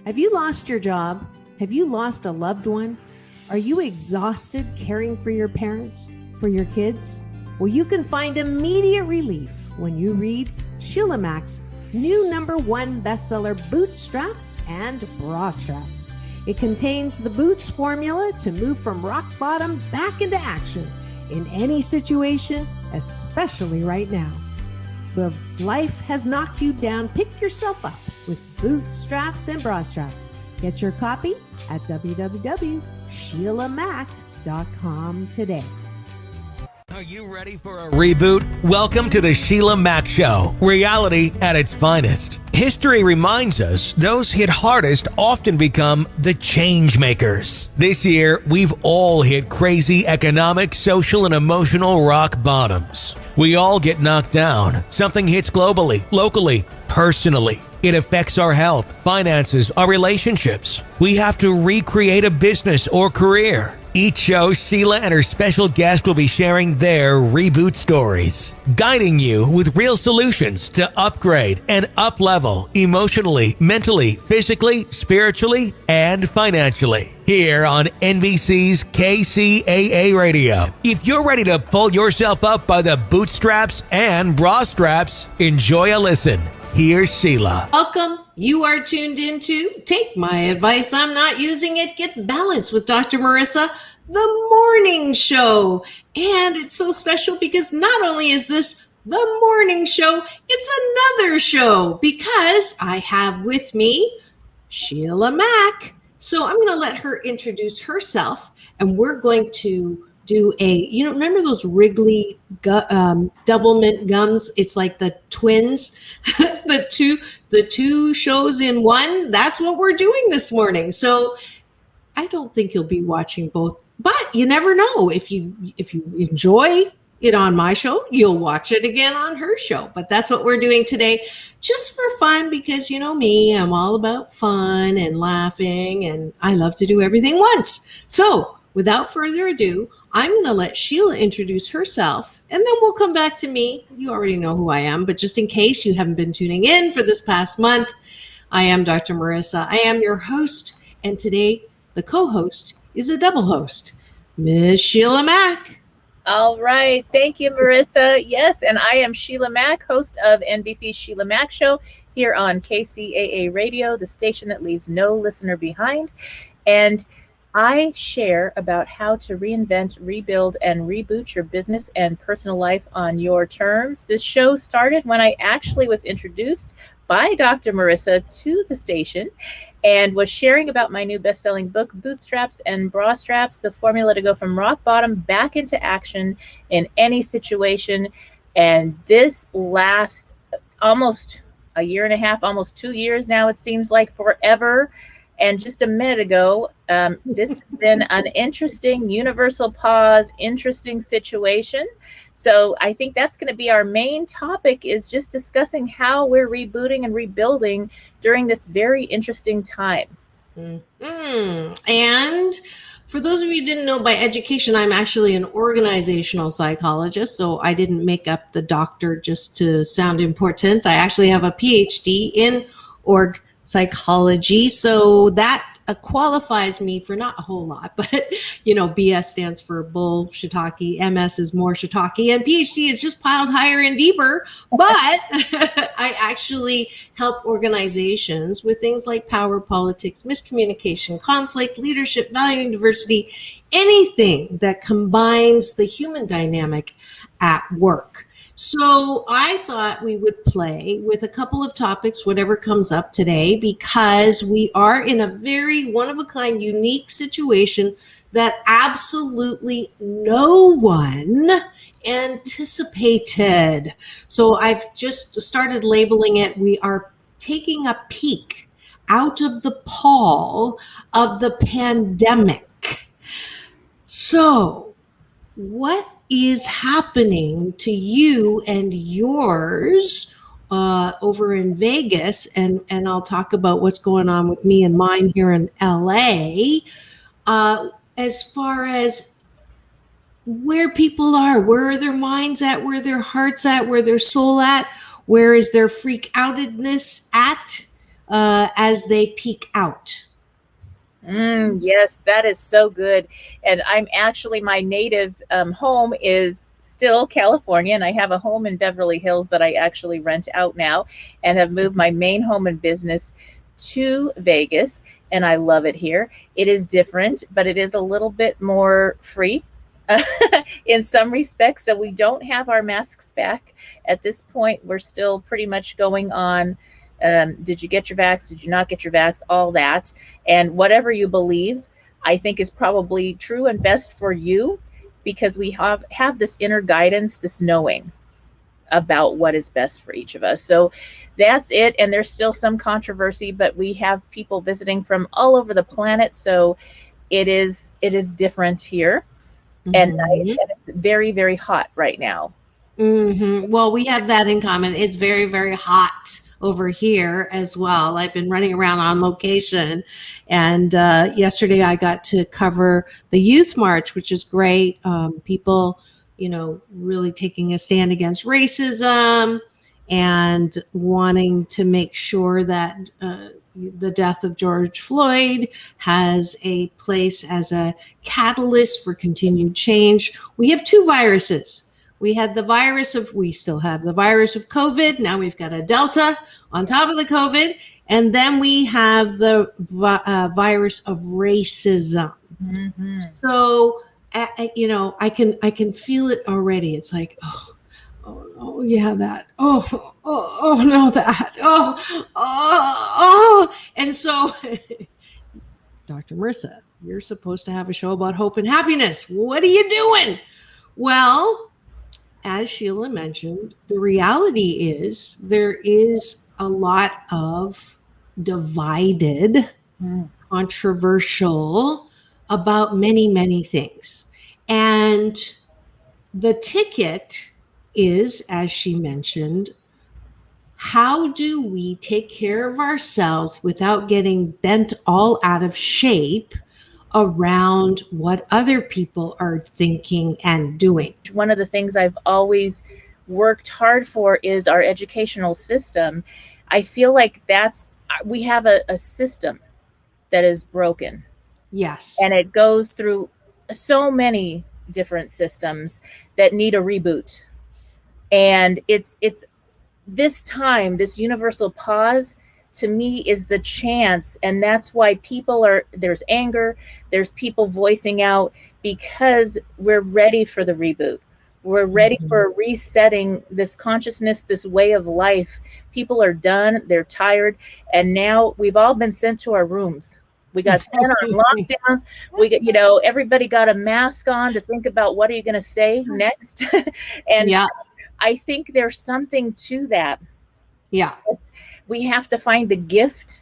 Have you lost your job? Have you lost a loved one? Are you exhausted caring for your parents, for your kids? Well, you can find immediate relief when you read Sheila Mac's new #1 bestseller, Bootstraps and Bra Straps. It contains the Boots formula to move from rock bottom back into action in any situation, especially right now. If life has knocked you down, pick yourself up with Bootstraps and Bra Straps. Get your copy at www.SheilaMac.com today. Are you ready for a reboot? Welcome to the Sheila Mac Show, reality at its finest. History reminds us those hit hardest often become the change makers. This year, we've all hit crazy economic, social, and emotional rock bottoms. We all get knocked down. Something hits globally, locally, personally. It affects our health, finances, our relationships. We have to recreate a business or career. Each show, Sheila and her special guest will be sharing their reboot stories, guiding you with real solutions to upgrade and up-level emotionally, mentally, physically, spiritually, and financially. Here on NBC's KCAA Radio. If you're ready to pull yourself up by the bootstraps and bra straps, enjoy a listen. Here's Sheila. Welcome. You are tuned into Take My Advice, I'm Not Using It, Get Balanced with Dr. Marissa, the morning show. And it's so special because not only is this the morning show, it's another show because I have with me Sheila Mac. So I'm going to let her introduce herself, and we're going to do remember those Wrigley double mint gums? It's like the twins, the two shows in one. That's what we're doing this morning. So I don't think you'll be watching both, but you never know. If you enjoy it on my show, you'll watch it again on her show. But that's what we're doing today, just for fun, because you know me, I'm all about fun and laughing, and I love to do everything once. So without further ado, I'm going to let Sheila introduce herself, and then we'll come back to me. You already know who I am, but just in case you haven't been tuning in for this past month, I am Dr. Marissa. I am your host, and today the co-host is a double host, Ms. Sheila Mac. All right. Thank you, Marissa. Yes, and I am Sheila Mac, host of NBC's Sheila Mac Show here on KCAA Radio, the station that leaves no listener behind. And I share about how to reinvent, rebuild, and reboot your business and personal life on your terms. This show started when I actually was introduced by Dr. Marissa to the station and was sharing about my new best-selling book, Bootstraps and Bra Straps, the formula to go from rock bottom back into action in any situation. And this lasts almost a year and a half, almost 2 years now. It seems like forever. And just a minute ago, this has been an interesting universal pause, interesting situation. So I think that's going to be our main topic, is just discussing how we're rebooting and rebuilding during this very interesting time. Mm-hmm. And for those of you who didn't know, by education, I'm actually an organizational psychologist. So I didn't make up the doctor just to sound important. I actually have a PhD in org psychology. So that qualifies me for not a whole lot, but BS stands for bull shiitake, MS is more shiitake, and PhD is just piled higher and deeper. But I actually help organizations with things like power, politics, miscommunication, conflict, leadership, valuing diversity, anything that combines the human dynamic at work. So I thought we would play with a couple of topics, whatever comes up today, because we are in a very one-of-a-kind, unique situation that absolutely no one anticipated. So I've just started labeling it. We are taking a peek out of the pall of the pandemic. So what is happening to you and yours over in Vegas, and I'll talk about what's going on with me and mine here in LA, as far as where people are, where are their minds at, where their hearts at, where their soul at, where is their freak outedness at, as they peak out. Yes, that is so good. And my native home is still California, and I have a home in Beverly Hills that I actually rent out now, and have moved my main home and business to Vegas, and I love it here. It is different, but it is a little bit more free in some respects. So we don't have our masks back at this point. We're still pretty much going on. Did you get your vax? Did you not get your vax? All that. And whatever you believe, I think is probably true and best for you, because we have this inner guidance, this knowing about what is best for each of us. So that's it. And there's still some controversy, but we have people visiting from all over the planet. So it is different here and nice. And it's very, very hot right now. Well, we have that in common. It's very, very hot over here as well. I've been running around on location, and yesterday I got to cover the youth march, which is great. People, really taking a stand against racism and wanting to make sure that the death of George Floyd has a place as a catalyst for continued change. We have two viruses. We still have the virus of COVID. Now we've got a Delta on top of the COVID. And then we have the virus of racism. So, I can feel it already. It's like, oh yeah, that. Oh, no, that. Oh. And so, Dr. Marissa, you're supposed to have a show about hope and happiness. What are you doing? Well, as Sheila mentioned, the reality is there is a lot of divided, controversial about many, many things. And the ticket is, as she mentioned, how do we take care of ourselves without getting bent all out of shape around what other people are thinking and doing? One of the things I've always worked hard for is our educational system. I feel like we have a system that is broken. Yes. And it goes through so many different systems that need a reboot. And it's this time, this universal pause, to me, is the chance. And that's why there's anger, there's people voicing out, because we're ready for the reboot. We're ready for resetting this consciousness, this way of life. People are done, they're tired. And now we've all been sent to our rooms. We got sent on lockdowns. We got, everybody got a mask on to think about what are you going to say next. And I think there's something to that. Yeah. We have to find the gift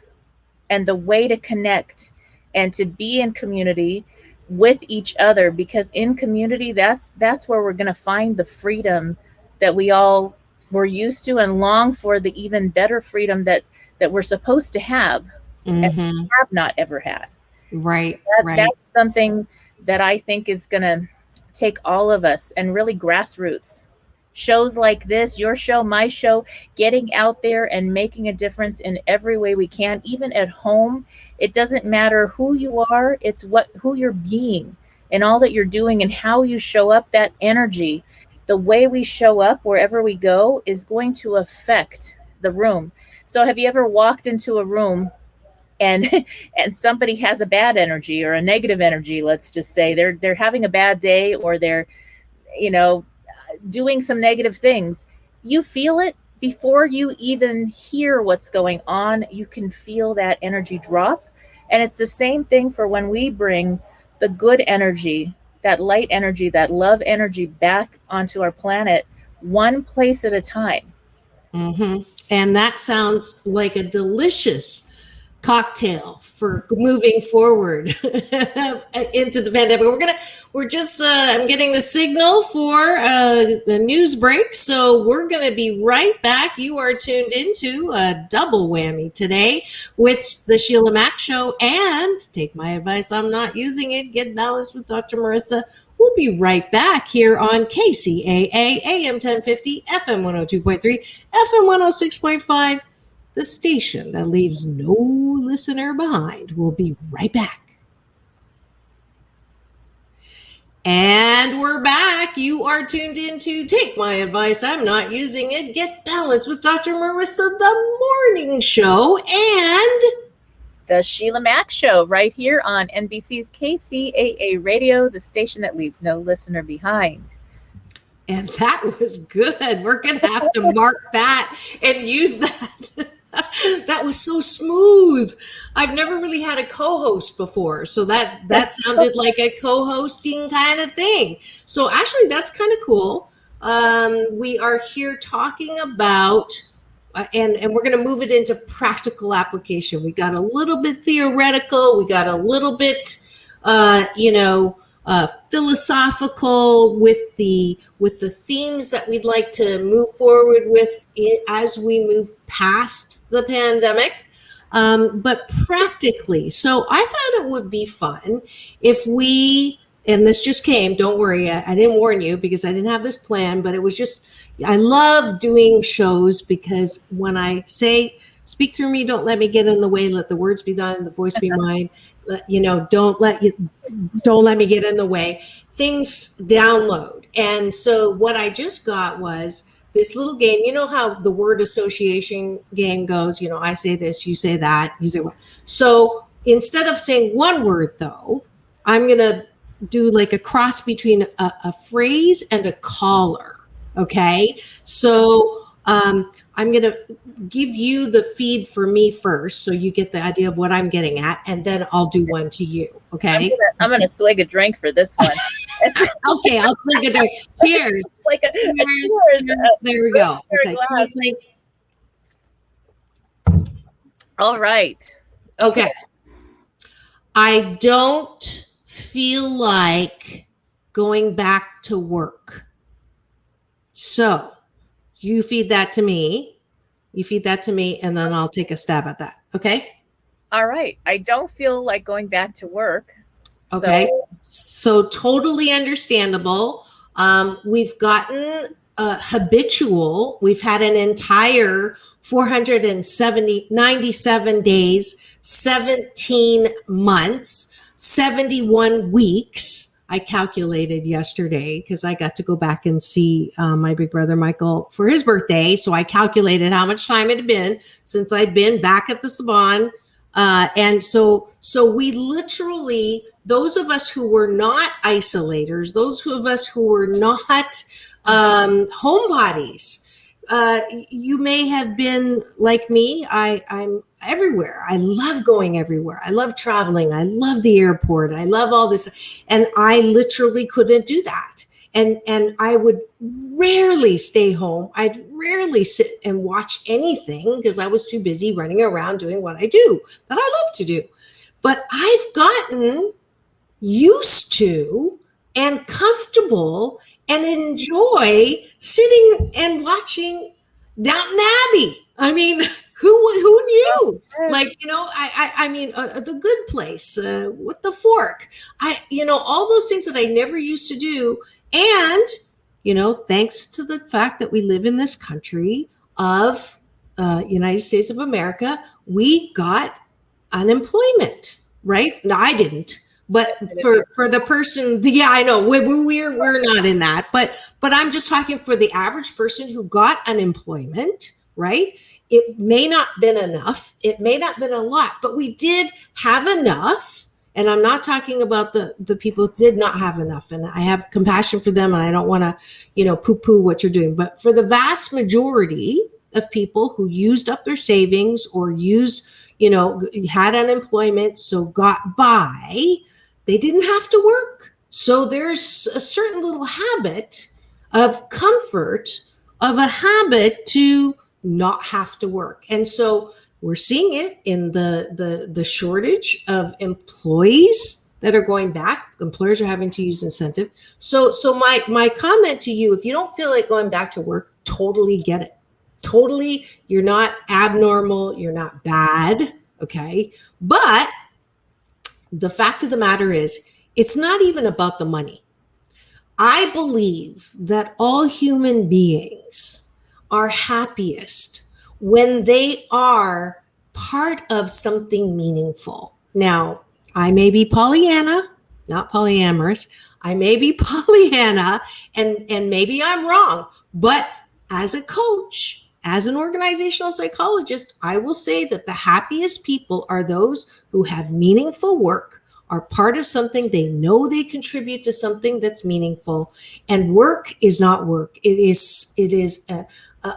and the way to connect and to be in community with each other, because in community, that's where we're going to find the freedom that we all were used to and long for, the even better freedom that we're supposed to have and have not ever had. Right. That's something that I think is going to take all of us, and really grassroots. Shows like this, your show, my show, getting out there and making a difference in every way we can, even at home. It doesn't matter who you are, it's who you're being and all that you're doing and how you show up. That energy, the way we show up wherever we go, is going to affect the room. So have you ever walked into a room and somebody has a bad energy or a negative energy? Let's just say they're having a bad day, or they're, doing some negative things. You feel it before you even hear what's going on. You can feel that energy drop. And it's the same thing for when we bring the good energy, that light energy, that love energy back onto our planet, one place at a time. And that sounds like a delicious cocktail for moving forward into the pandemic. I'm getting the signal for the news break. So we're going to be right back. You are tuned into a double whammy today with the Sheila Mac Show and Take My Advice, I'm Not Using It, Get Balanced with Dr. Marissa. We'll be right back here on KCAA, AM 1050, FM 102.3, FM 106.5. the station that leaves no listener behind. We'll be right back. And we're back. You are tuned in to Take My Advice, I'm Not Using It, Get Balanced with Dr. Marissa, the morning show, and the Sheila Mac Show right here on NBC's KCAA Radio, the station that leaves no listener behind. And that was good. We're going to have to mark that and use that. That was so smooth. I've never really had a co-host before. So that sounded like a co-hosting kind of thing. So actually, that's kind of cool. We are here talking about, and we're going to move it into practical application. We got a little bit theoretical. We got a little bit, philosophical with the themes that we'd like to move forward with as we move past the pandemic, but practically. So I thought it would be fun if we, and this just came, don't worry, I didn't warn you because I didn't have this plan, but it was just, I love doing shows because when I say, speak through me, don't let me get in the way, let the words be done, the voice be mine, don't let me get in the way, things download. And so what I just got was this little game. You know how the word association game goes, I say this, you say that, you say what. So instead of saying one word though, I'm going to do like a cross between a phrase and a caller. Okay. So I'm going to give you the feed for me first, so you get the idea of what I'm getting at, and then I'll do one to you. Okay. I'm going to swig a drink for this one. Okay, I'll swig a drink. Cheers. Cheers. There we go. Okay. All right. Okay. I don't feel like going back to work. So you feed that to me. And then I'll take a stab at that. Okay. All right. I don't feel like going back to work. Okay. So totally understandable. We've gotten habitual. We've had an entire 97 days, 17 months, 71 weeks. I calculated yesterday because I got to go back and see my big brother Michael for his birthday. So I calculated how much time it had been since I'd been back at the salon. And so we literally, those of us who were not isolators, those of us who were not homebodies, you may have been like me. I'm everywhere. I love going everywhere. I love traveling. I love the airport. I love all this. And I literally couldn't do that. And I would rarely stay home. I'd rarely sit and watch anything because I was too busy running around doing what I do, that I love to do. But I've gotten used to and comfortable and enjoy sitting and watching Downton Abbey. I mean, who knew? Like, I mean, The Good Place, With the Fork, all those things that I never used to do. And, thanks to the fact that we live in this country of United States of America, we got unemployment, right? No, I didn't. But for the person, yeah, I know we're not in that, but I'm just talking for the average person who got unemployment, right? It may not been enough. It may not been a lot, but we did have enough. And I'm not talking about the people who did not have enough. And I have compassion for them, and I don't want to, poo-poo what you're doing. But for the vast majority of people who used up their savings or had unemployment, so got by, they didn't have to work. So there's a certain little habit of comfort, of a habit to not have to work. And so we're seeing it in the shortage of employees that are going back. Employers are having to use incentive. So my comment to you, if you don't feel like going back to work, totally get it. Totally, you're not abnormal, you're not bad, okay? But the fact of the matter is, it's not even about the money. I believe that all human beings are happiest when they are part of something meaningful. Now, I may be Pollyanna, not polyamorous. I may be Pollyanna, and maybe I'm wrong. But as a coach, as an organizational psychologist, I will say that the happiest people are those who have meaningful work, are part of something they know they contribute to something that's meaningful. And work is not work. It is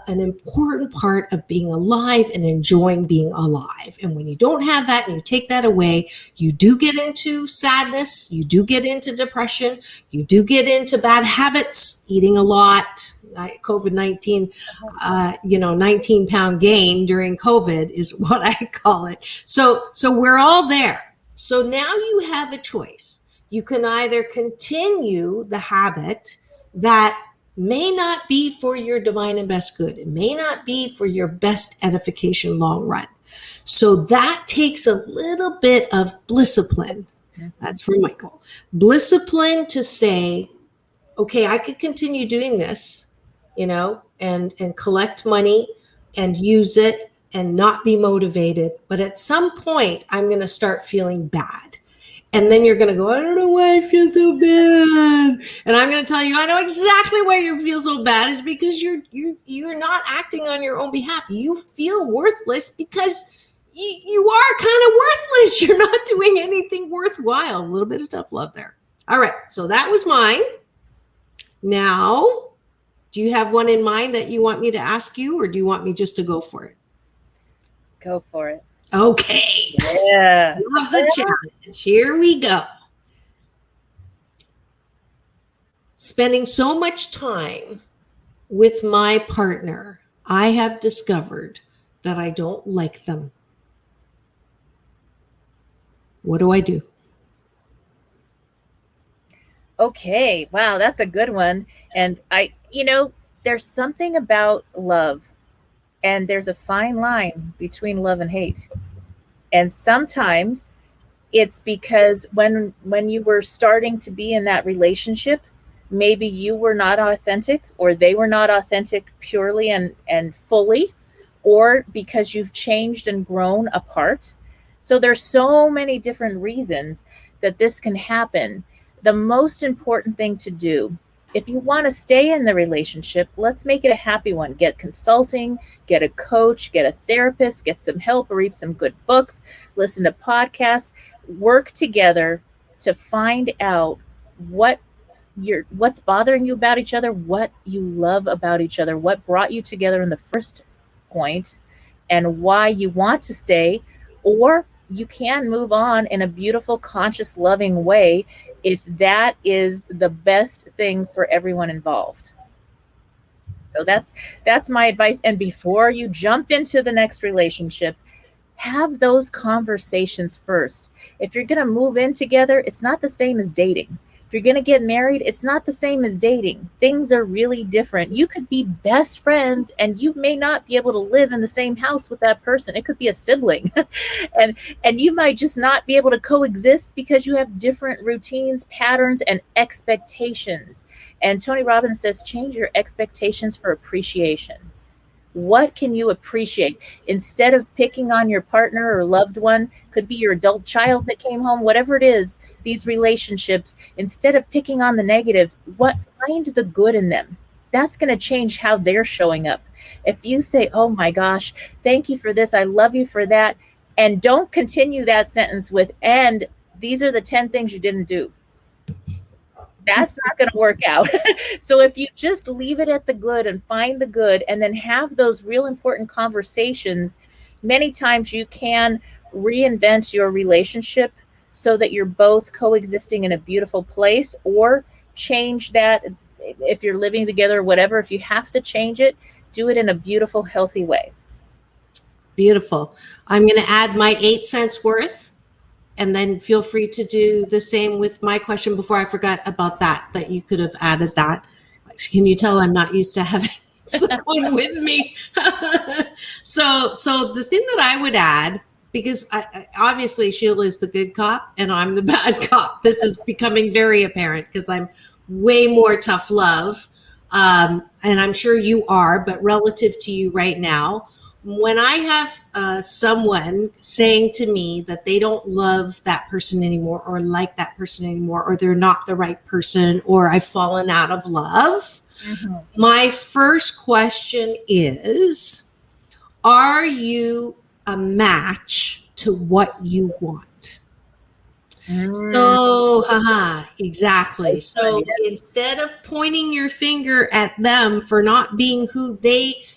an important part of being alive and enjoying being alive. And when you don't have that and you take that away, you do get into sadness, you do get into depression, you do get into bad habits, eating a lot. COVID-19, 19-pound gain during COVID is what I call it. So we're all there. So now you have a choice. You can either continue the habit that may not be for your divine and best good. It may not be for your best edification long run. So that takes a little bit of blisscipline. That's from Michael. Blisscipline to say, okay, I could continue doing this, and collect money and use it and not be motivated. But at some point, I'm going to start feeling bad. And then you're going to go, I don't know why I feel so bad. And I'm going to tell you, I know exactly why you feel so bad is because you're not acting on your own behalf. You feel worthless because you are kind of worthless. You're not doing anything worthwhile. A little bit of tough love there. All right. So that was mine. Now, do you have one in mind that you want me to ask you, or do you want me just to go for it? Go for it. Okay. Yeah. Loves a challenge. Here we go. Spending so much time with my partner, I have discovered that I don't like them. What do I do? Okay. Wow. That's a good one. And there's something about love, and there's a fine line between love and hate. And sometimes it's because when you were starting to be in that relationship, maybe you were not authentic, or they were not authentic purely and fully, or because you've changed and grown apart. So there's so many different reasons that this can happen. The most important thing to do, if you want to stay in the relationship, let's make it a happy one. Get consulting, get a coach, get a therapist, get some help, read some good books, listen to podcasts, work together to find out what's bothering you about each other, what you love about each other, what brought you together in the first point, and why you want to stay, or you can move on in a beautiful, conscious, loving way if that is the best thing for everyone involved. So that's my advice. And before you jump into the next relationship, have those conversations first. If you're going to move in together, it's not the same as dating. If you're going to get married, it's not the same as dating. Things are really different. You could be best friends and you may not be able to live in the same house with that person. It could be a sibling. and you might just not be able to coexist because you have different routines, patterns, and expectations. And Tony Robbins says, change your expectations for appreciation. What can you appreciate? Instead of picking on your partner or loved one, could be your adult child that came home, whatever it is, these relationships, instead of picking on the negative, find the good in them. That's going to change how they're showing up. If you say, oh my gosh, thank you for this, I love you for that, and don't continue that sentence with, and these are the 10 things you didn't do. That's not going to work out. So if you just leave it at the good and find the good, and then have those real important conversations, many times you can reinvent your relationship so that you're both coexisting in a beautiful place, or change that if you're living together or whatever. If you have to change it, do it in a beautiful, healthy way. Beautiful. I'm going to add my 8 cents worth. And then feel free to do the same with my question before I forgot about that you could have added that. Can you tell I'm not used to having someone with me? So the thing that I would add, because obviously Sheila is the good cop and I'm the bad cop. This is becoming very apparent because I'm way more tough love. And I'm sure you are, but relative to you right now, when I have someone saying to me that they don't love that person anymore or like that person anymore, or they're not the right person, or I've fallen out of love, my first question is, are you a match to what you want? So, exactly. So instead of pointing your finger at them for not being who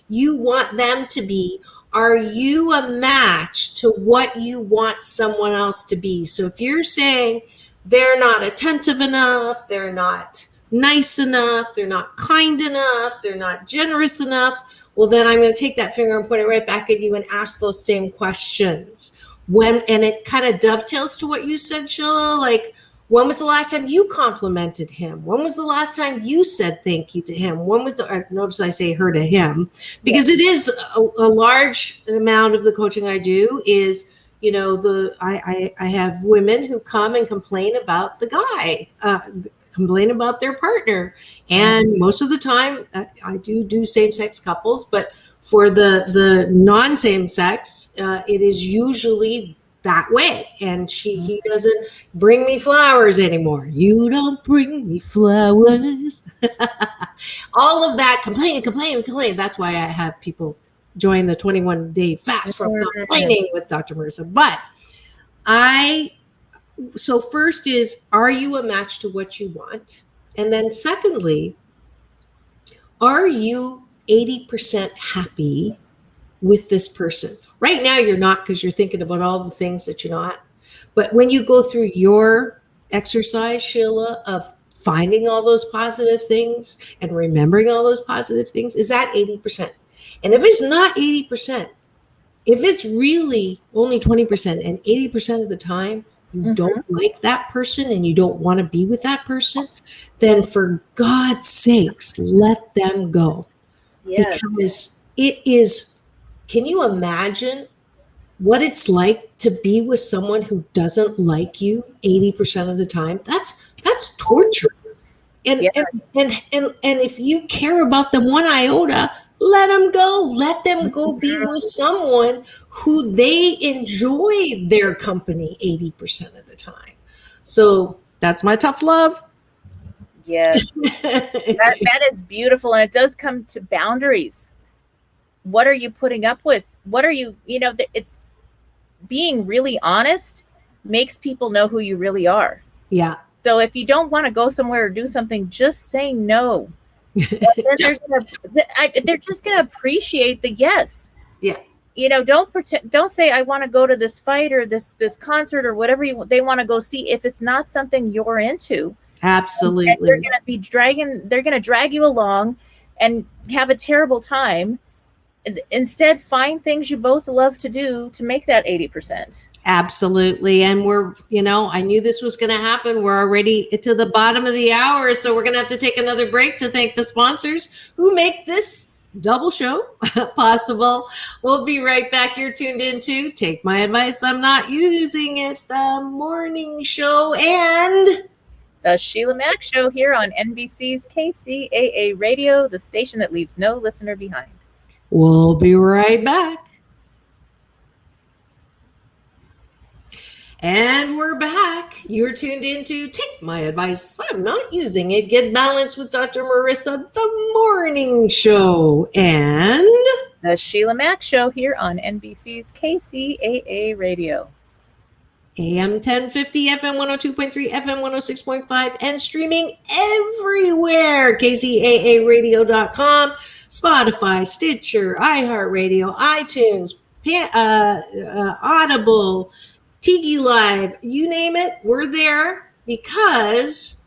you want them to be, are you a match to what you want someone else to be? So if you're saying they're not attentive enough, they're not nice enough, they're not kind enough, they're not generous enough, well, then I'm going to take that finger and point it right back at you and ask those same questions. And it kind of dovetails to what you said, Sheila, like, when was the last time you complimented him? When was the last time you said thank you to him? Notice I say her to him, because it is a large amount of the coaching I do is, I have women who come and complain about the guy, complain about their partner. And most of the time I do same-sex couples, but for the non-same sex, it is usually that way. And he doesn't bring me flowers anymore. You don't bring me flowers. All of that, complain. That's why I have people join the 21-day fast from complaining with Dr. Marissa. But so first is, are you a match to what you want? And then secondly, are you 80% happy with this person? Right now you're not, because you're thinking about all the things that you're not. But when you go through your exercise, Sheila, of finding all those positive things and remembering all those positive things, is that 80%? And if it's not 80%, if it's really only 20% and 80% of the time you don't like that person and you don't want to be with that person, then for God's sakes, let them go. Yes. Because it is, can you imagine what it's like to be with someone who doesn't like you 80% of the time? That's torture. And if you care about them one iota, let them go. Let them go be with someone who they enjoy their company 80% of the time. So that's my tough love. Yes, that is beautiful. And it does come to boundaries. What are you putting up with? What are you, it's being really honest makes people know who you really are. Yeah. So if you don't want to go somewhere or do something, just say no. They're just going to appreciate the yes. Yeah. Don't say I want to go to this fight or this concert or whatever they want to go see if it's not something you're into. Absolutely. And they're going to drag you along and have a terrible time. Instead, find things you both love to do to make that 80%. Absolutely. And I knew this was going to happen. We're already to the bottom of the hour. So we're going to have to take another break to thank the sponsors who make this double show possible. We'll be right back. You're tuned into Take My Advice, I'm Not Using It, the morning show, and the Sheila Mac Show here on NBC's KCAA Radio, the station that leaves no listener behind. We'll be right back. And we're back. You're tuned into Take My Advice, I'm Not Using It, Get Balanced with Dr. Marissa, the morning show, and the Sheila Mac Show here on NBC's KCAA Radio. AM 1050, FM 102.3, FM 106.5, and streaming everywhere. KCAAradio.com, Spotify, Stitcher, iHeart Radio, iTunes, Audible, Tiki Live, you name it, we're there, because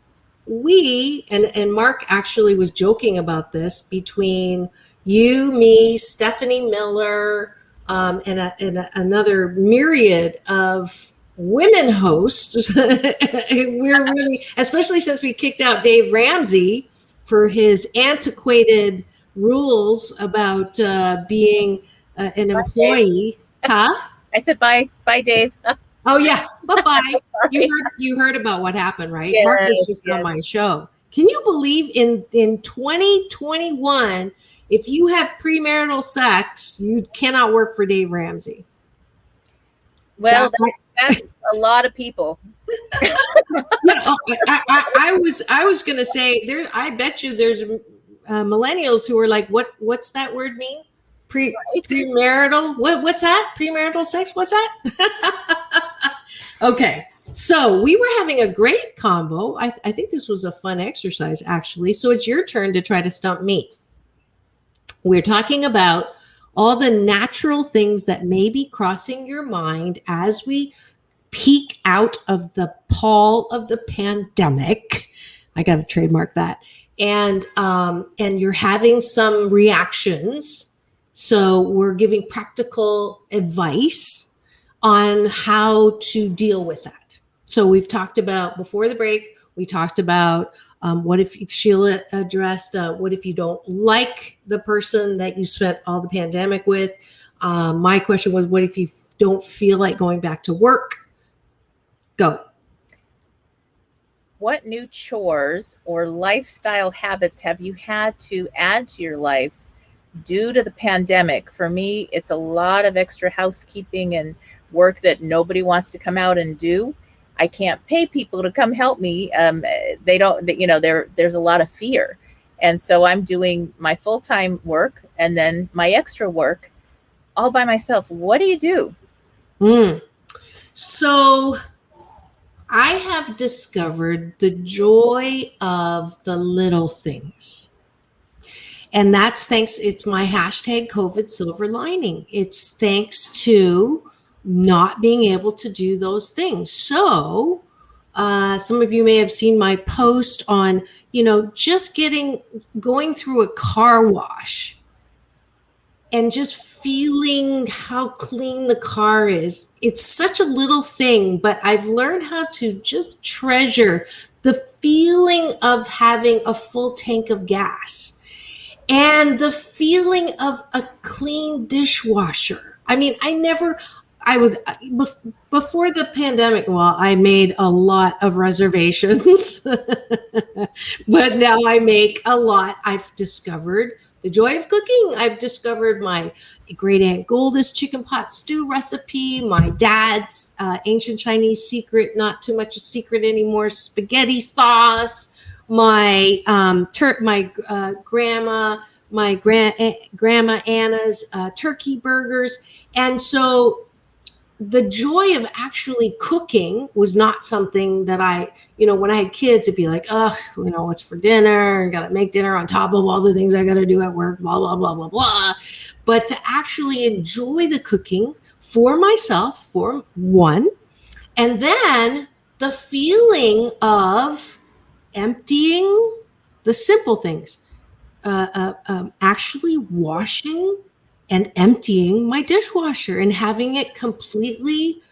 we, and Mark actually was joking about this, between you, me, Stephanie Miller, and another myriad of women hosts. We're really, especially since we kicked out Dave Ramsey for his antiquated rules about being an employee. Huh? I said bye, Dave. Oh yeah, bye-bye. You heard about what happened, right? Mark was just on my show. Can you believe in 2021, if you have premarital sex, you cannot work for Dave Ramsey. Well, that's a lot of people. I was going to say there. I bet you there's millennials who are like, what's that word mean? Premarital? What's that? Premarital sex? What's that? Okay. So we were having a great convo. I think this was a fun exercise, actually. So it's your turn to try to stump me. We're talking about all the natural things that may be crossing your mind as we peek out of the pall of the pandemic. I got to trademark that. And you're having some reactions. So we're giving practical advice on how to deal with that. So we've talked about, before the break, we talked about what if Sheila addressed, what if you don't like the person that you spent all the pandemic with? My question was, what if you don't feel like going back to work? Go. What new chores or lifestyle habits have you had to add to your life due to the pandemic? For me, it's a lot of extra housekeeping and work that nobody wants to come out and do. I can't pay people to come help me. They don't, there's a lot of fear. And so I'm doing my full-time work and then my extra work all by myself. What do you do? So I have discovered the joy of the little things. And that's it's my hashtag COVID silver lining. It's thanks to not being able to do those things. So some of you may have seen my post on, just going through a car wash and just feeling how clean the car is. It's such a little thing, but I've learned how to just treasure the feeling of having a full tank of gas and the feeling of a clean dishwasher. I mean, before the pandemic, well, I made a lot of reservations, but now I make a lot. I've discovered the joy of cooking. I've discovered my great Aunt Goldie's chicken pot stew recipe, my dad's ancient Chinese secret, not too much a secret anymore, spaghetti sauce, my grandma Anna's turkey burgers. And so the joy of actually cooking was not something that when I had kids, it'd be like, what's for dinner? I got to make dinner on top of all the things I got to do at work, blah, blah, blah, blah, blah. But to actually enjoy the cooking for myself, for one, and then the feeling of emptying the simple things, actually washing and emptying my dishwasher and having it completely.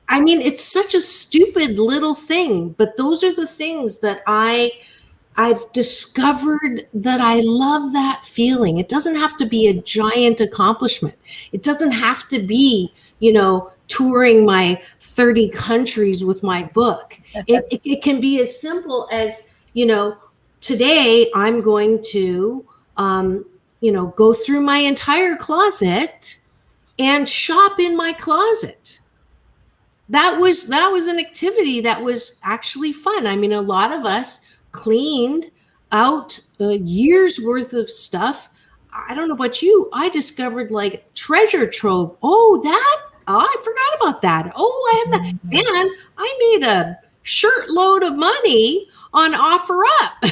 I mean, it's such a stupid little thing, but those are the things that I've discovered that I love that feeling. It doesn't have to be a giant accomplishment. It doesn't have to be, touring my 30 countries with my book. It can be as simple as, today I'm going to, go through my entire closet and shop in my closet. That was an activity that was actually fun. I mean, a lot of us cleaned out a year's worth of stuff. I don't know about you. I discovered like treasure trove. I forgot about that. Oh, I have that. And I made a shirt load of money on OfferUp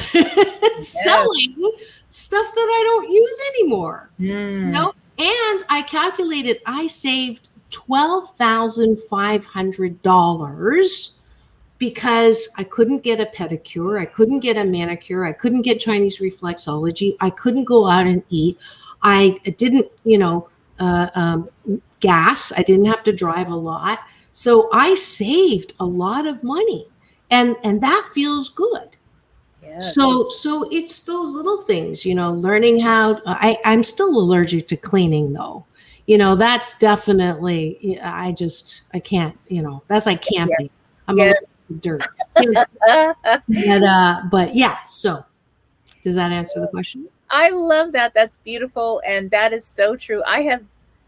selling stuff that I don't use anymore. And I calculated I saved $12,500 because I couldn't get a pedicure, I couldn't get a manicure, I couldn't get Chinese reflexology, I couldn't go out and eat, I didn't, gas, I didn't have to drive a lot, so I saved a lot of money, and that feels good. So it's those little things, learning how. I'm still allergic to cleaning, though. That's definitely. I can't. That's like camping. I'm allergic to dirt. But yeah. So, does that answer the question? I love that. That's beautiful. And that is so true. I have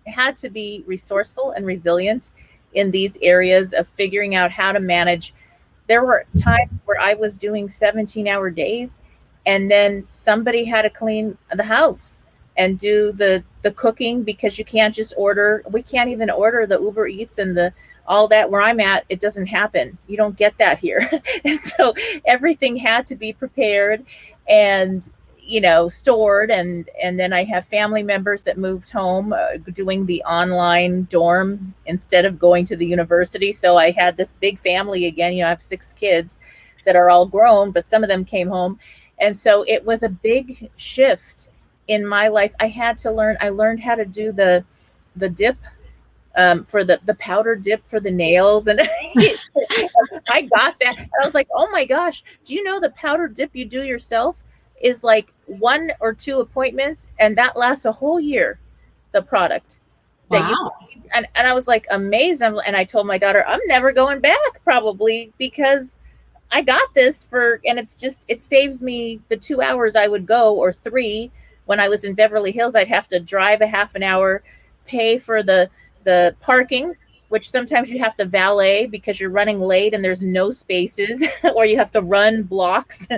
had to be resourceful and resilient in these areas of figuring out how to manage. There were times where I was doing 17-hour days, and then somebody had to clean the house and do the cooking, because you can't just order. We can't even order the Uber Eats and the all that. Where I'm at, it doesn't happen. You don't get that here. And so everything had to be prepared and stored. And then I have family members that moved home, doing the online dorm instead of going to the university. So I had this big family again. I have 6 kids that are all grown, but some of them came home. And so it was a big shift in my life. I learned how to do the dip, for the powder dip for the nails. And I got that. And I was like, oh my gosh, do you know the powder dip you do yourself is like 1 or 2 appointments, and that lasts a whole year, the product. Wow. And I was like amazed. And I told my daughter, I'm never going back, probably, because I got this and it saves me the 2 hours I would go, or 3. When I was in Beverly Hills, I'd have to drive a half an hour, pay for the parking, which sometimes you have to valet because you're running late and there's no spaces, or you have to run blocks.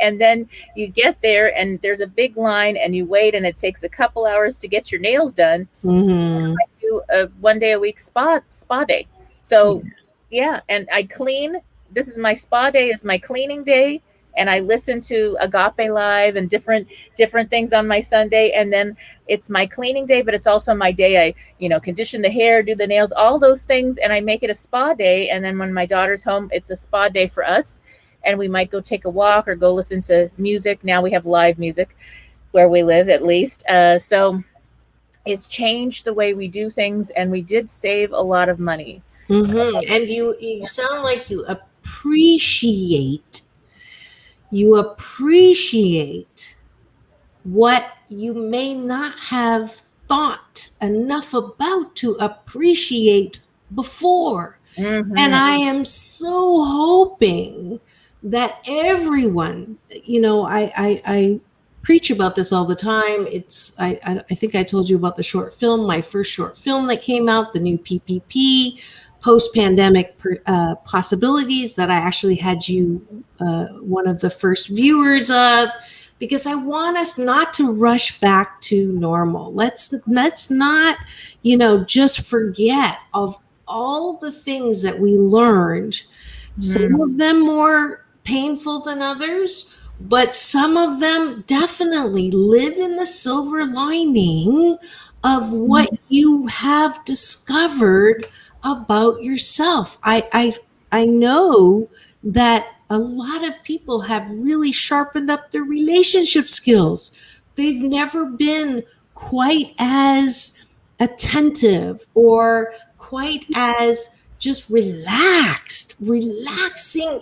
And then you get there and there's a big line and you wait, and it takes a couple hours to get your nails done. Mm-hmm. I do a 1 day a week spa day. So yeah, and I clean. This is my spa day, is my cleaning day. And I listen to Agape Live and different things on my Sunday. And then it's my cleaning day, but it's also my day. I, condition the hair, do the nails, all those things. And I make it a spa day. And then when my daughter's home, it's a spa day for us. And we might go take a walk or go listen to music. Now we have live music where we live, at least. So it's changed the way we do things. And we did save a lot of money. Mm-hmm. And you sound like you appreciate what you may not have thought enough about to appreciate before. Mm-hmm. And I am so hoping that everyone, I preach about this all the time. I think I told you about the short film, my first short film that came out, the new PPP, post-pandemic possibilities, that I actually had you one of the first viewers of, because I want us not to rush back to normal. Let's not, just forget of all the things that we learned. Some of them more painful than others, but some of them definitely live in the silver lining of what you have discovered about yourself. I know that a lot of people have really sharpened up their relationship skills. They've never been quite as attentive or quite as just relaxing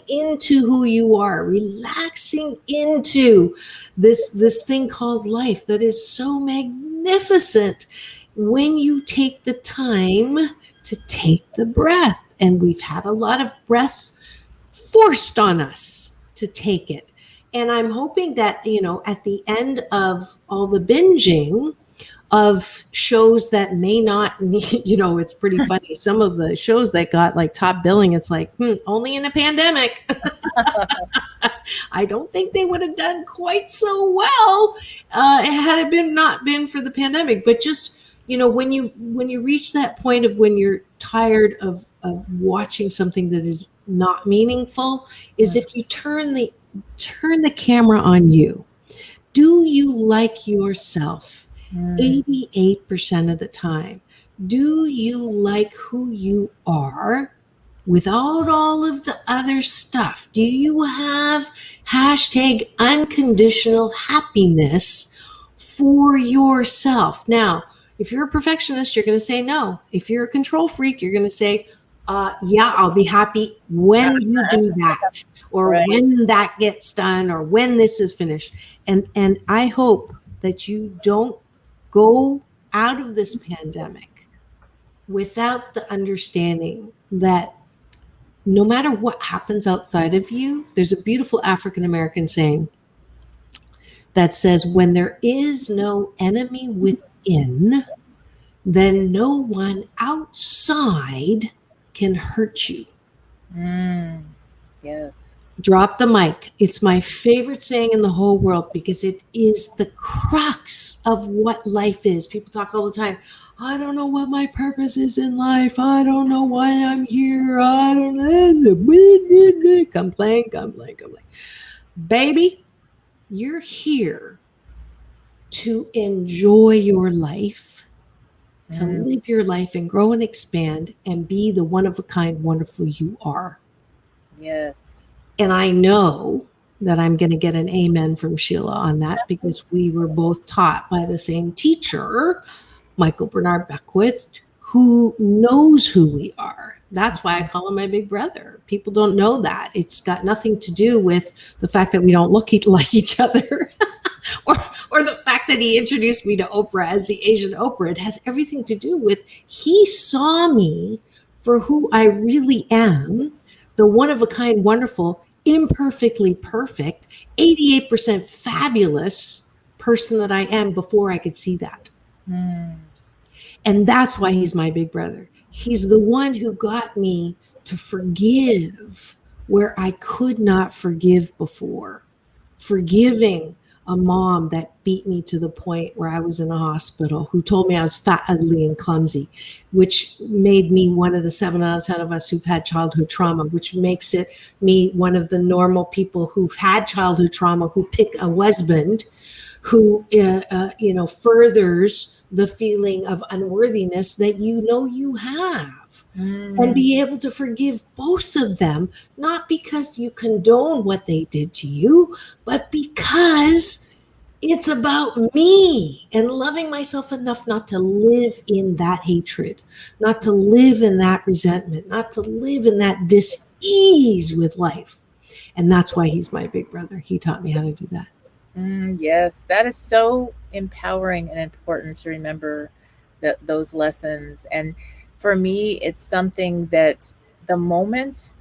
into who you are, relaxing into this thing called life that is so magnificent when you take the time to take the breath. And we've had a lot of breaths forced on us to take it. And I'm hoping that, at the end of all the binging of shows that may not need, it's pretty funny. Some of the shows that got like top billing, it's like, only in a pandemic. I don't think they would have done quite so well had it not been for the pandemic. But just, when you reach that point of when you're tired of watching something that is not meaningful, is if you turn the camera on you. Do you like yourself 88% of the time? Do you like who you are without all of the other stuff? Do you have hashtag unconditional happiness for yourself? Now, if you're a perfectionist, you're going to say no. If you're a control freak, you're going to say, yeah, I'll be happy when you do that, or when that gets done, or when this is finished. And I hope that you don't go out of this pandemic without the understanding that no matter what happens outside of you, there's a beautiful African American saying, that says, when there is no enemy within, then no one outside can hurt you. Yes. Drop the mic. It's my favorite saying in the whole world because it is the crux of what life is. People talk all the time. I don't know what my purpose is in life. I don't know why I'm here. I don't know. Complain. Baby, you're here to enjoy your life, to live your life and grow and expand and be the one-of-a-kind wonderful you are. Yes. And I know that I'm going to get an amen from Sheila on that because we were both taught by the same teacher, Michael Bernard Beckwith, who knows who we are. That's why I call him my big brother. People don't know that. It's got nothing to do with the fact that we don't look like each other or the fact that he introduced me to Oprah as the Asian Oprah. It has everything to do with he saw me for who I really am, the one-of-a-kind, wonderful, imperfectly perfect, 88% fabulous person that I am before I could see that. And that's why he's my big brother. He's the one who got me to forgive where I could not forgive before. Forgiving a mom that beat me to the point where I was in a hospital, who told me I was fat, ugly, and clumsy, which made me one of the 7 out of 10 of us who've had childhood trauma, which makes it me one of the normal people who've had childhood trauma, who pick a husband who, furthers the feeling of unworthiness that you have. And be able to forgive both of them, not because you condone what they did to you, but because it's about me and loving myself enough not to live in that hatred, not to live in that resentment, not to live in that dis-ease with life. And that's why he's my big brother. He taught me how to do that. Yes, that is so empowering and important to remember those lessons. And for me, it's something that the moment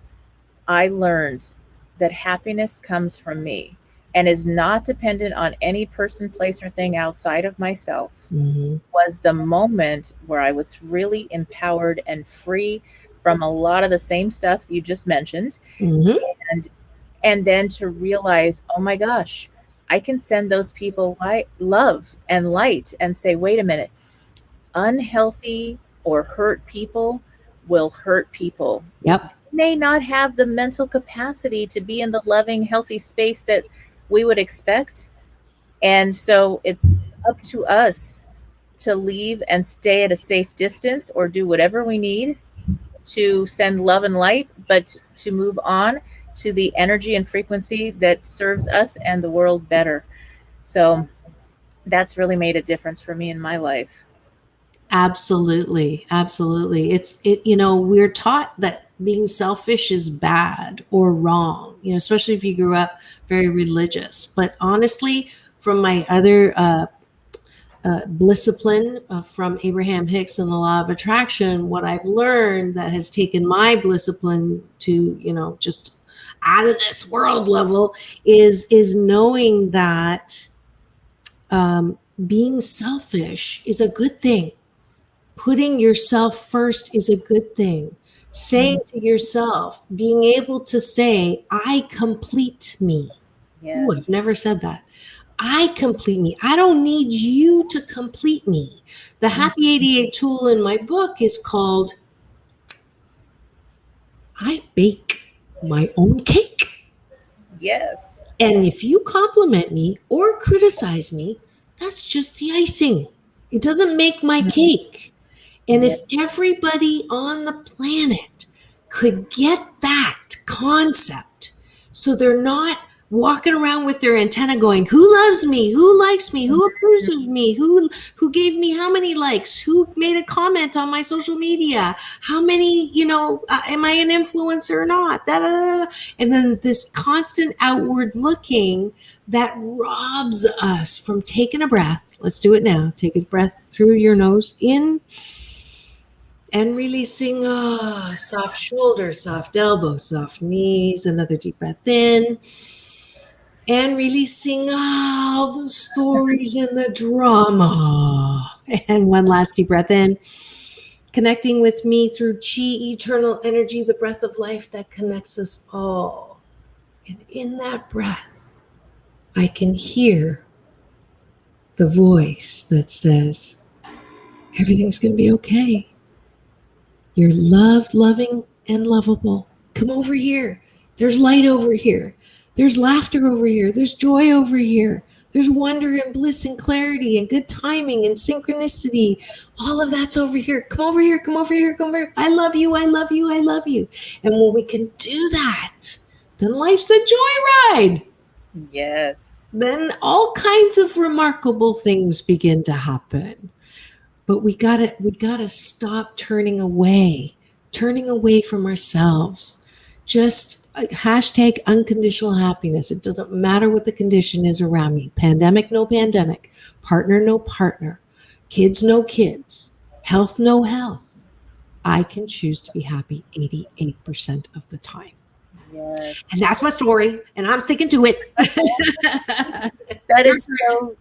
I learned that happiness comes from me and is not dependent on any person, place, or thing outside of myself, was the moment where I was really empowered and free from a lot of the same stuff you just mentioned. And then to realize, oh my gosh, I can send those people love and light and say, wait a minute, unhealthy or hurt people will hurt people. Yep. May not have the mental capacity to be in the loving, healthy space that we would expect. And so it's up to us to leave and stay at a safe distance or do whatever we need to send love and light, but to move on to the energy and frequency that serves us and the world better. So that's really made a difference for me in my life. Absolutely. We're taught that being selfish is bad or wrong, especially if you grew up very religious. But honestly, from my other discipline from Abraham Hicks and the Law of Attraction, what I've learned that has taken my discipline to, just out of this world level is knowing that being selfish is a good thing. Putting yourself first is a good thing. Saying to yourself, being able to say, I complete me. Yes. Ooh, I've never said that. I complete me. I don't need you to complete me. The Happy 88 tool in my book is called I Bake My Own Cake. Yes. And if you compliment me or criticize me, that's just the icing. It doesn't make my cake. And if everybody on the planet could get that concept, so they're not walking around with their antenna going, who loves me? Who likes me? Who approves of me? Who gave me how many likes? Who made a comment on my social media? How many, am I an influencer or not? And then this constant outward looking that robs us from taking a breath. Let's do it now. Take a breath through your nose in and releasing, soft shoulders, soft elbows, soft knees. Another deep breath in and releasing all the stories and the drama. And one last deep breath in, connecting with me through chi, eternal energy, the breath of life that connects us all. And in that breath, I can hear the voice that says, everything's going to be okay. You're loved, loving, and lovable. Come over here. There's light over here. There's laughter over here. There's joy over here. There's wonder and bliss and clarity and good timing and synchronicity. All of that's over here. Come over here. Come over here. Come over here. I love you. I love you. I love you. And when we can do that, then life's a joyride. Yes. Then all kinds of remarkable things begin to happen. But we gotta stop turning away from ourselves. Just hashtag unconditional happiness. It doesn't matter what the condition is around me. Pandemic, no pandemic. Partner, no partner. Kids, no kids. Health, no health. I can choose to be happy 88% of the time. Yes. And that's my story, and I'm sticking to it. That is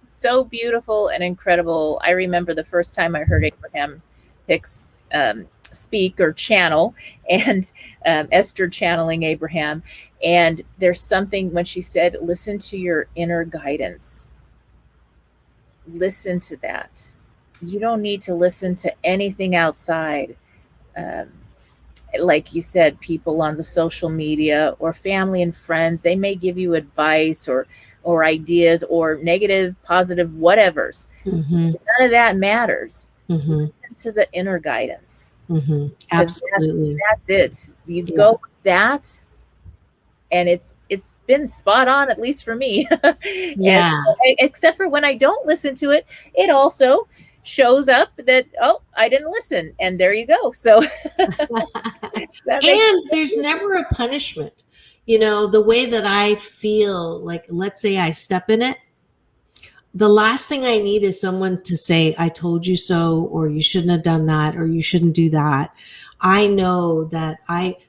so beautiful and incredible. I remember the first time I heard Abraham Hicks speak or channel, and Esther channeling Abraham. And there's something when she said, listen to your inner guidance. Listen to that. You don't need to listen to anything outside. Like you said, people on the social media or family and friends, they may give you advice or ideas or negative, positive, whatevers. Mm-hmm. None of that matters. Mm-hmm. Listen to the inner guidance. Mm-hmm. Absolutely. That's it. You go with that, and it's been spot on, at least for me. Yeah. Except for when I don't listen to it, it also shows up that, oh, I didn't listen, and there you go. So and there's never a punishment. You know, the way that I feel, like, let's say I step in it, the last thing I need is someone to say, I told you so, or you shouldn't have done that, or you shouldn't do that. I know that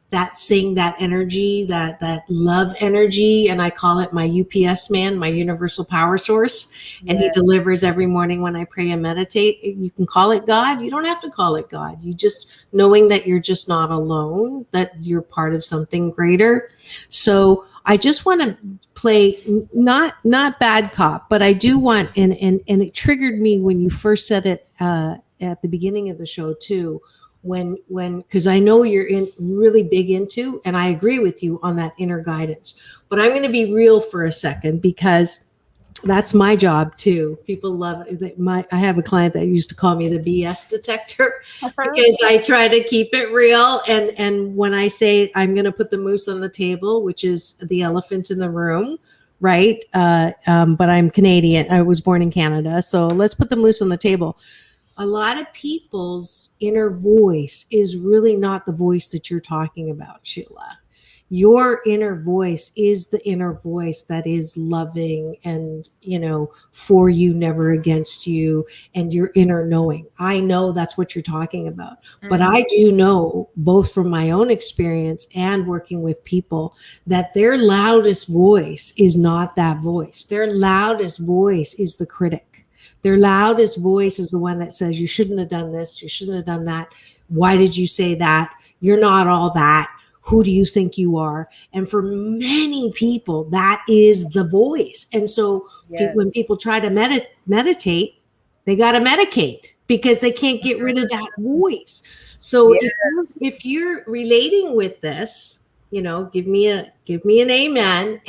that thing, that energy, that love energy, and I call it my UPS man, my universal power source. And he delivers every morning when I pray and meditate. You can call it God. You don't have to call it God. You just knowing that you're just not alone, that you're part of something greater. So I just want to play not bad cop, but I do want, and it triggered me when you first said it at the beginning of the show too. When because I know you're really big into, and I agree with you on that inner guidance, but I'm going to be real for a second, because that's my job too. People love it. I have a client that used to call me the BS detector because I try to keep it real. And when I say I'm going to put the moose on the table, which is the elephant in the room, right? But I'm Canadian. I was born in Canada. So let's put the moose on the table. A lot of people's inner voice is really not the voice that you're talking about, Sheila. Your inner voice is the inner voice that is loving and, for you, never against you, and your inner knowing. I know that's what you're talking about. Mm-hmm. But I do know, both from my own experience and working with people, that their loudest voice is not that voice. Their loudest voice is the critic. Their loudest voice is the one that says, you shouldn't have done this. You shouldn't have done that. Why did you say that? You're not all that. Who do you think you are? And for many people, that is the voice. And so when people try to meditate, they got to medicate because they can't get rid of that voice. So if you're relating with this, give me an amen.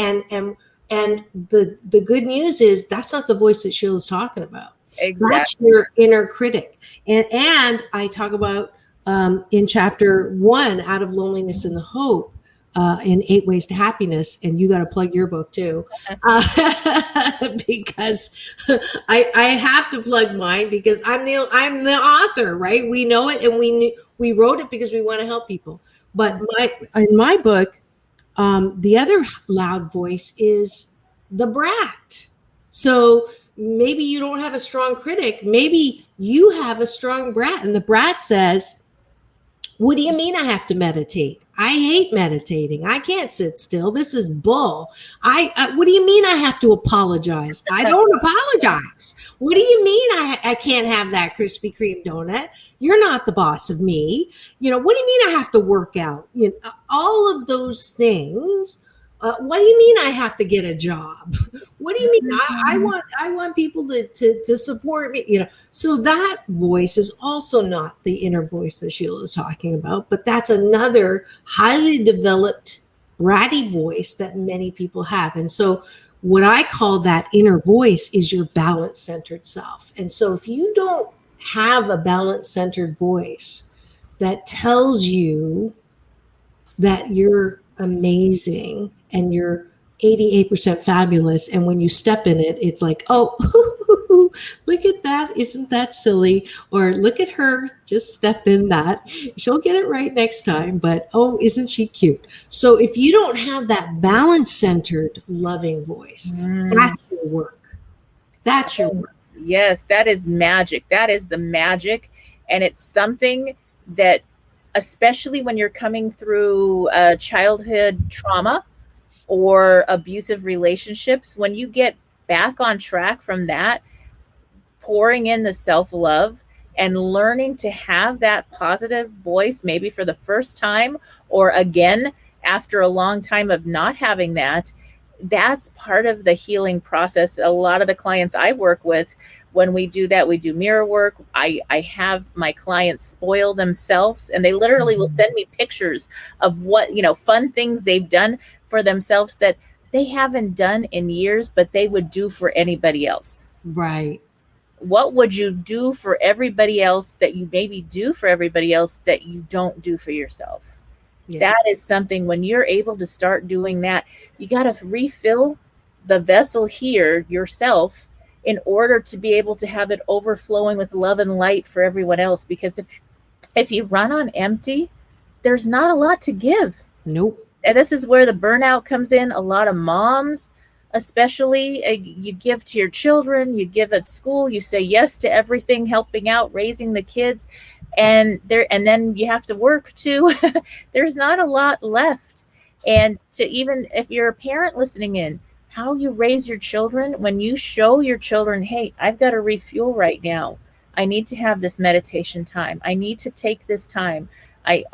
And the good news is that's not the voice that Sheila's talking about. Exactly. That's your inner critic. And I talk about in chapter 1, Out of Loneliness and Hope, in 8 Ways to Happiness. And you got to plug your book too, because I have to plug mine because I'm the author, right? We know it, and we wrote it because we want to help people. But in my book, the other loud voice is the brat. So maybe you don't have a strong critic. Maybe you have a strong brat, and the brat says, What do you mean I have to meditate? I hate meditating. I can't sit still. This is bull. What do you mean I have to apologize? I don't apologize. What do you mean I can't have that Krispy Kreme donut? You're not the boss of me. What do you mean I have to work out? All of those things. What do you mean I have to get a job? What do you mean I want people to support me? So that voice is also not the inner voice that Sheila is talking about, but that's another highly developed bratty voice that many people have. And so what I call that inner voice is your balance-centered self. And so if you don't have a balance-centered voice that tells you that you're amazing and you're 88% fabulous, and when you step in it, it's like, oh, look at that, isn't that silly? Or look at her, just step in that, she'll get it right next time, but oh, isn't she cute? So if you don't have that balance-centered loving voice, that's your work. That's your work. Yes, that is magic. That is the magic. And it's something that, especially when you're coming through childhood trauma or abusive relationships, when you get back on track from that, pouring in the self-love and learning to have that positive voice, maybe for the first time or again after a long time of not having that, that's part of the healing process. A lot of the clients I work with, when we do that, we do mirror work. I have my clients spoil themselves, and they literally will send me pictures of what, fun things they've done for themselves that they haven't done in years, but they would do for anybody else. Right. What would you do for everybody else that you maybe do for everybody else that you don't do for yourself? Yeah. That is something, when you're able to start doing that, you got to refill the vessel here yourself in order to be able to have it overflowing with love and light for everyone else. Because if you run on empty, there's not a lot to give. Nope. And this is where the burnout comes in. A lot of moms, especially, you give to your children, you give at school, you say yes to everything, helping out, raising the kids, and then you have to work too. There's not a lot left. And even if you're a parent listening in, how you raise your children, when you show your children, hey, I've got to refuel right now. I need to have this meditation time. I need to take this time. I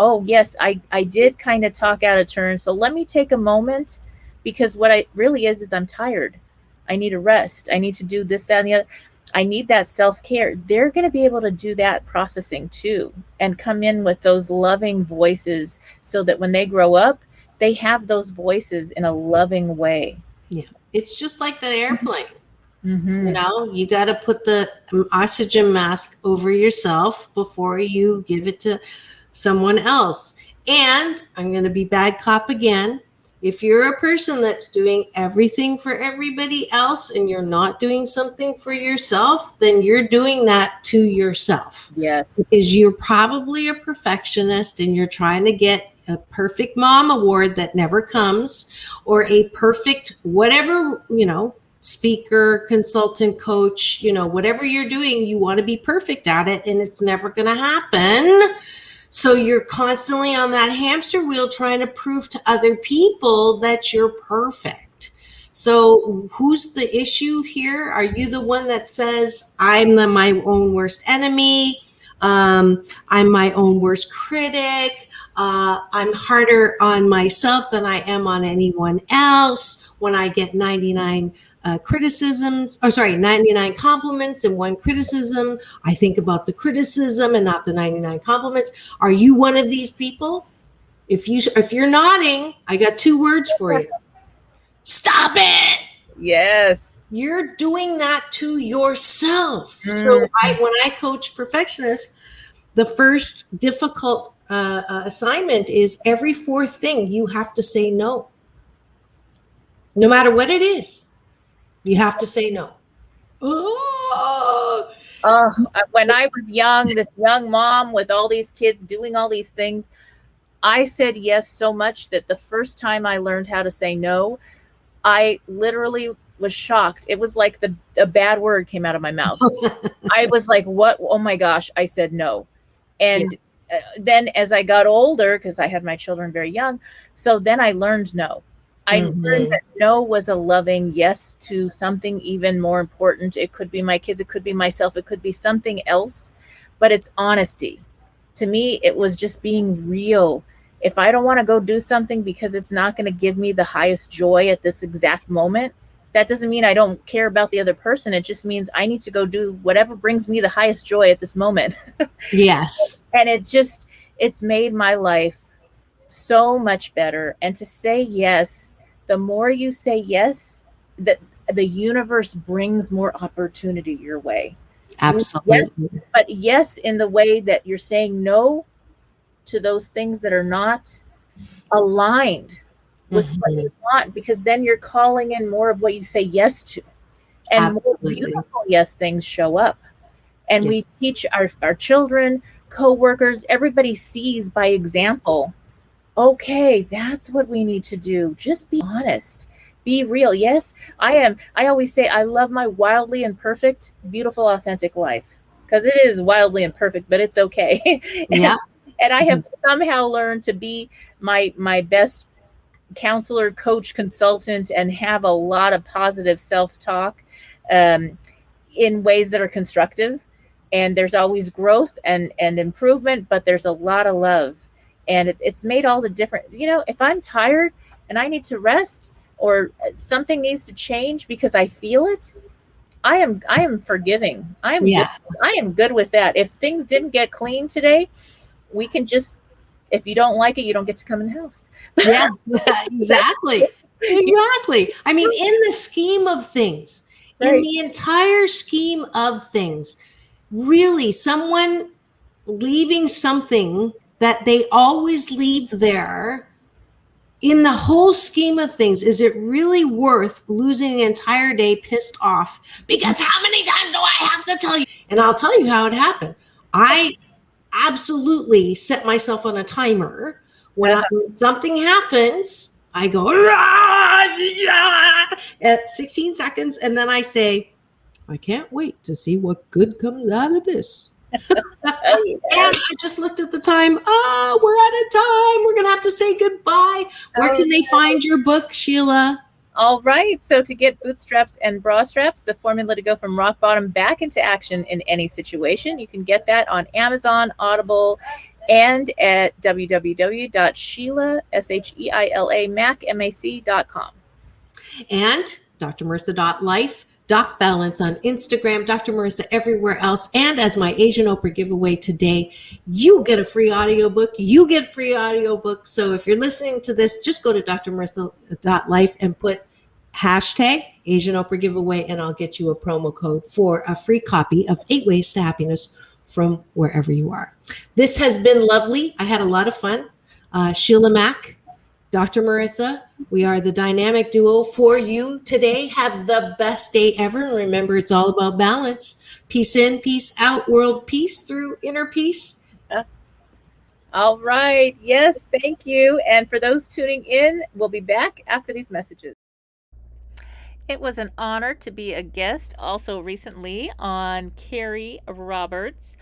did kind of talk out of turn. So let me take a moment, because what I really is I'm tired. I need a rest. I need to do this, that, and the other. I need that self-care. They're going to be able to do that processing too, and come in with those loving voices so that when they grow up, they have those voices in a loving way. Yeah. It's just like the airplane. Mm-hmm. You got to put the oxygen mask over yourself before you give it to someone else. And I'm going to be bad cop again. If you're a person that's doing everything for everybody else and you're not doing something for yourself, then you're doing that to yourself. Yes. Because you're probably a perfectionist and you're trying to get a perfect mom award that never comes, or a perfect whatever, speaker, consultant, coach, whatever you're doing, you want to be perfect at it, and it's never going to happen. So you're constantly on that hamster wheel trying to prove to other people that you're perfect. So who's the issue here? Are you the one that says, I'm my own worst enemy? I'm my own worst critic. I'm harder on myself than I am on anyone else. When I get 99 99 compliments and one criticism, I think about the criticism and not the 99 compliments. Are you one of these people? If you're nodding, I got 2 words for you. Stop it. Yes. You're doing that to yourself. So when I coach perfectionists, the first difficult assignment is every 4th thing you have to say no. No matter what it is, you have to say no. Oh, when I was young, this young mom with all these kids doing all these things, I said yes so much that the first time I learned how to say no, I literally was shocked. It was like a bad word came out of my mouth. I was like, what? Oh my gosh, I said no. And then as I got older, because I had my children very young, so then I learned no. I learned that no was a loving yes to something even more important. It could be my kids, it could be myself, it could be something else, but it's honesty. To me, it was just being real. If I don't want to go do something because it's not going to give me the highest joy at this exact moment, that doesn't mean I don't care about the other person. It just means I need to go do whatever brings me the highest joy at this moment. Yes. And it's made my life so much better. And to say yes, the more you say yes, the universe brings more opportunity your way. Absolutely. Yes, but yes, in the way that you're saying no to those things that are not aligned with what you want, because then you're calling in more of what you say yes to, and more beautiful yes things show up. And we teach our children, co-workers, everybody sees by example. Okay, that's what we need to do. Just be honest. Be real. Yes, I always say I love my wildly imperfect, beautiful, authentic life, because it is wildly imperfect, but it's okay. Yeah. And I have somehow learned to be my best counselor, coach, consultant, and have a lot of positive self-talk in ways that are constructive. And there's always growth and improvement, but there's a lot of love. And it's made all the difference. If I'm tired and I need to rest, or something needs to change because I feel it, I am forgiving. I am good with that. If things didn't get clean today, we can just, if you don't like it, you don't get to come in the house. Yeah, exactly. Exactly. I mean, in the scheme of things, in the entire scheme of things, really someone leaving something that they always leave there, in the whole scheme of things, is it really worth losing an entire day pissed off? Because how many times do I have to tell you? And I'll tell you how it happened. I absolutely set myself on a timer. When something happens, I go at 16 seconds, and then I say, I can't wait to see what good comes out of this. And I just looked at the time. We're out of time. We're going to have to say goodbye. Where can they find your book, Sheila? All right. So to get bootstraps and bra straps, the formula to go from rock bottom back into action in any situation, you can get that on Amazon, Audible, and at www.sheila.mac.com. And drmarissa.life. Doc Balance on Instagram, Dr. Marissa everywhere else. And as my Asian Oprah giveaway today, you get a free audiobook. You get free audiobook. So if you're listening to this, just go to drmarissa.life and put hashtag Asian Oprah giveaway, and I'll get you a promo code for a free copy of 8 Ways to Happiness from wherever you are. This has been lovely. I had a lot of fun. Sheila Mac, Dr. Marissa, we are the dynamic duo for you today. Have the best day ever. And remember, it's all about balance. Peace in, peace out, world peace through inner peace. All right. Yes, thank you. And for those tuning in, we'll be back after these messages. It was an honor to be a guest also recently on Carrie Roberts'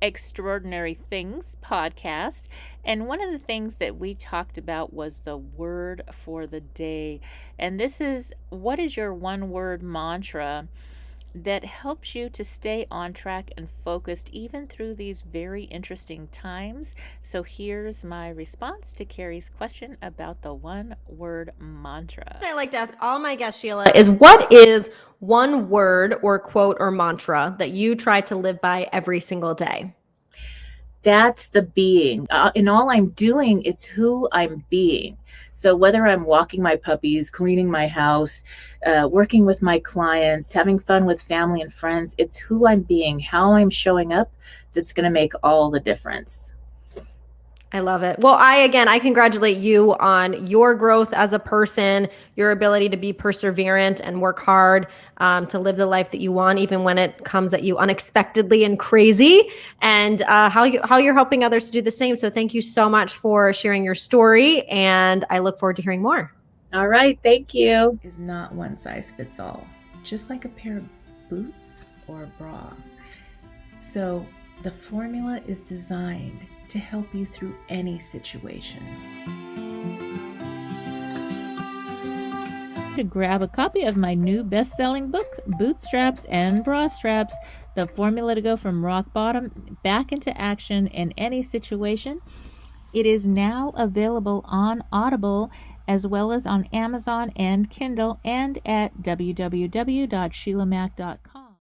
Extraordinary Things podcast. And one of the things that we talked about was the word for the day. And this is, what is your one word mantra that helps you to stay on track and focused even through these very interesting times? So here's my response to Carrie's question about the one word mantra. I like to ask all my guests, Sheila, is what is one word or quote or mantra that you try to live by every single day? That's the being. In all I'm doing, it's who I'm being. So whether I'm walking my puppies, cleaning my house, working with my clients, having fun with family and friends, it's who I'm being, how I'm showing up, that's going to make all the difference. I love it. Well, I congratulate you on your growth as a person, your ability to be perseverant and work hard to live the life that you want, even when it comes at you unexpectedly and crazy, and how you're helping others to do the same. So thank you so much for sharing your story, and I look forward to hearing more. All right. Thank you. Is not one size fits all, just like a pair of boots or a bra. So the formula is designed to help you through any situation. To grab a copy of my new best-selling book, Bootstraps and Bra Straps, the formula to go from rock bottom back into action in any situation. It is now available on Audible as well as on Amazon and Kindle and at www.sheilamac.com.